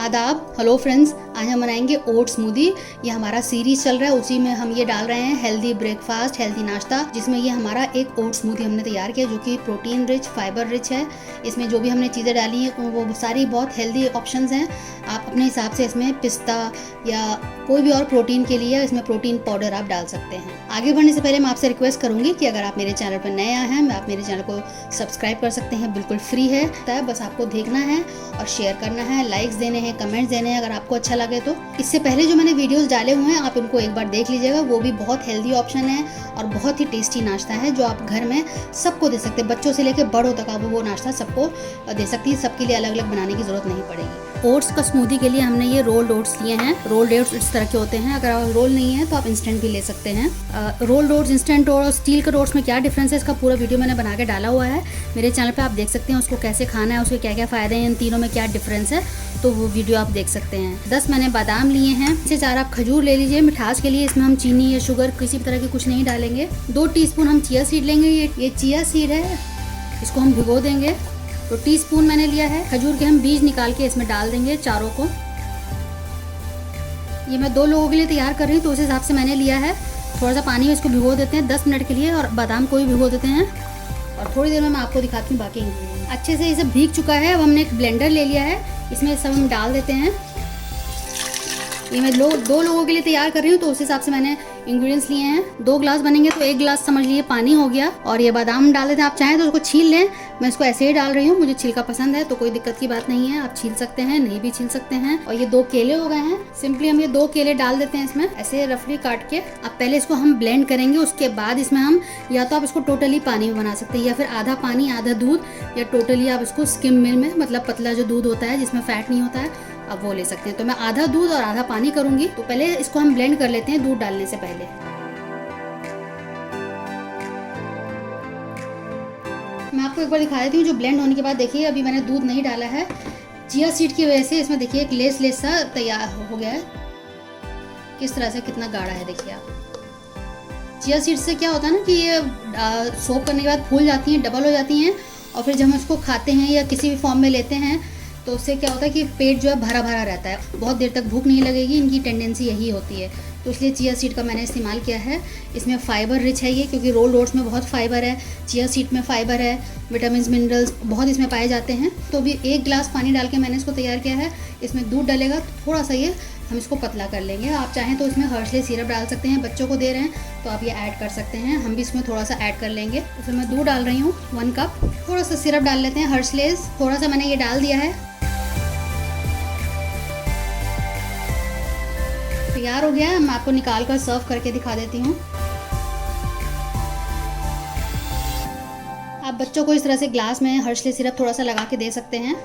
आदाब, hello friends. आज हम बनाएंगे ओट स्मूदी। ये हमारा सीरीज चल रहा है, उसी में हम ये डाल रहे हैं हेल्दी ब्रेकफास्ट, हेल्दी नाश्ता, जिसमें ये हमारा एक ओट स्मूदी हमने तैयार किया जो कि प्रोटीन रिच, फाइबर रिच है। इसमें जो भी हमने चीज़ें डाली हैं वो सारी बहुत हेल्दी ऑप्शंस हैं। आप अपने हिसाब से इसमें पिस्ता या कोई भी और प्रोटीन के लिए इसमें प्रोटीन पाउडर आप डाल सकते हैं। आगे बढ़ने से पहले मैं आपसे रिक्वेस्ट करूंगी कि अगर आप मेरे चैनल पर नए आए हैं, आप मेरे चैनल को सब्सक्राइब कर सकते हैं, बिल्कुल फ्री है। बस आपको देखना है और शेयर करना है, लाइक्स देने हैं, कमेंट्स देने हैं अगर आपको अच्छा लगे तो। इससे पहले जो मैंने वीडियोस डाले हुए हैं आप इनको एक बार देख लीजिएगा, वो भी बहुत हेल्दी ऑप्शन है और बहुत ही टेस्टी नाश्ता है जो आप घर में सबको दे सकते हैं। बच्चों से लेकर बड़ों तक आप वो नाश्ता सबको दे सकती है। सबके लिए अलग अलग बनाने की जरूरत नहीं पड़ेगी। ओट्स का स्मूदी के लिए हमने ये रोल्ड ओट्स लिए हैं। रोल्ड ओट्स इस तरह के होते हैं, अगर रोल नहीं है तो आप इंस्टेंट भी ले सकते हैं। रोल्ड ओट्स, इंस्टेंट और स्टील के ओट्स में क्या डिफरेंस है इसका पूरा वीडियो मैंने बना के डाला हुआ है मेरे चैनल पे, आप देख सकते हैं उसको कैसे खाना है, उसके क्या क्या फ़ायदे हैं, इन तीनों में क्या डिफरेंस है, तो वो वीडियो आप देख सकते हैं। 10 मैंने बादाम लिए हैं, इससे 4 आप खजूर ले लीजिए। मिठास के लिए इसमें हम चीनी या शुगर किसी भी तरह की कुछ नहीं डालेंगे। 2 टीस्पून हम चिया सीड लेंगे। ये चिया सीड है, इसको हम भिगो देंगे। तो टीस्पून मैंने लिया है। खजूर के हम बीज निकाल के इसमें डाल देंगे चारों को। ये मैं 2 लोगों के लिए तैयार कर रही हूँ तो उस हिसाब से मैंने लिया है। थोड़ा सा पानी में इसको भिगो देते हैं 10 मिनट के लिए, और बादाम को भी भिगो देते हैं। और थोड़ी देर में मैं आपको दिखाती हूँ बाकी इंग्रेडिएंट्स। अच्छे से ये सब भीग चुका है। अब हमने एक ब्लेंडर ले लिया है, इसमें सब हम डाल देते हैं। ये मैं 2 लोगों के लिए तैयार कर रही हूँ तो उस हिसाब से मैंने इंग्रेडिएंट्स लिए हैं। 2 ग्लास बनेंगे तो 1 ग्लास समझ लिए पानी हो गया। और ये बादाम डाल देते हैं, आप चाहें तो उसको छील लें। मैं इसको ऐसे ही डाल रही हूँ, मुझे छिलका पसंद है तो कोई दिक्कत की बात नहीं है, आप छील सकते हैं, नहीं भी छील सकते हैं। और ये 2 केले हो गए हैं। सिंपली हम ये 2 केले डाल देते हैं इसमें ऐसे रफली काट के। अब पहले इसको हम ब्लेंड करेंगे, उसके बाद इसमें हम या तो आप इसको टोटली पानी में बना सकते हैं या फिर आधा पानी आधा दूध, या टोटली आप इसको स्किम मिल में, मतलब पतला जो दूध होता है जिसमें फैट नहीं होता है, अब वो ले सकते हैं। तो मैं आधा दूध और आधा पानी करूंगी। तो पहले इसको हम ब्लेंड कर लेते हैं दूध डालने से पहले। मैं आपको एक बार दिखा देती हूँ जो ब्लेंड होने के बाद। देखिए अभी मैंने दूध नहीं डाला है, चिया सीड की वजह से इसमें देखिए एक लेस सा तैयार हो गया है। किस तरह से कितना गाढ़ा है देखिए आप। चिया सीड से क्या होता है ना कि ये सोक करने के बाद फूल जाती हैं, डबल हो जाती हैं, और फिर जब हम इसको खाते हैं या किसी भी फॉर्म में लेते हैं तो उससे क्या होता है कि पेट जो है भरा भरा रहता है, बहुत देर तक भूख नहीं लगेगी। इनकी टेंडेंसी यही होती है, तो इसलिए चिया सीड का मैंने इस्तेमाल किया है। इसमें फाइबर रिच है ये, क्योंकि रोल्ड ओट्स में बहुत फाइबर है, चिया सीड में फाइबर है, विटामिन मिनरल्स बहुत इसमें पाए जाते हैं। तो अभी 1 ग्लास पानी डाल के मैंने इसको तैयार किया है। इसमें दूध डालेगा तो थोड़ा सा ये हम इसको पतला कर लेंगे। आप चाहें तो इसमें हर्षले सिरप डाल सकते हैं, बच्चों को दे रहे हैं तो आप ये ऐड कर सकते हैं। हम भी इसमें थोड़ा सा ऐड कर लेंगे। इसमें मैं दूध डाल रही हूँ 1 कप। थोड़ा सा सिरप डाल लेते हैं, हर्षलेस थोड़ा सा मैंने ये डाल दिया है। तैयार हो गया है। मैं आपको निकाल कर सर्व करके दिखा देती हूँ। आप बच्चों को इस तरह से ग्लास में हर्षले सिरप थोड़ा सा लगा के दे सकते हैं।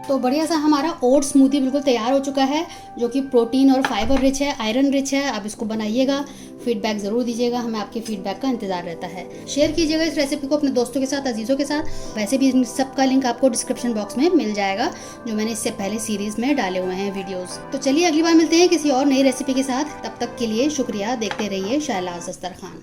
तो बढ़िया सा हमारा ओट स्मूदी बिल्कुल तैयार हो चुका है, जो कि प्रोटीन और फाइबर रिच है, आयरन रिच है। आप इसको बनाइएगा, फीडबैक ज़रूर दीजिएगा, हमें आपके फीडबैक का इंतजार रहता है। शेयर कीजिएगा इस रेसिपी को अपने दोस्तों के साथ, अजीज़ों के साथ। वैसे भी इन सबका लिंक आपको डिस्क्रिप्शन बॉक्स में मिल जाएगा, जो मैंने इससे पहले सीरीज़ में डाले हुए हैं वीडियोज़। तो चलिए अगली बार मिलते हैं किसी और नई रेसिपी के साथ। तब तक के लिए शुक्रिया। देखते रहिए शाहलाज दस्तरखान।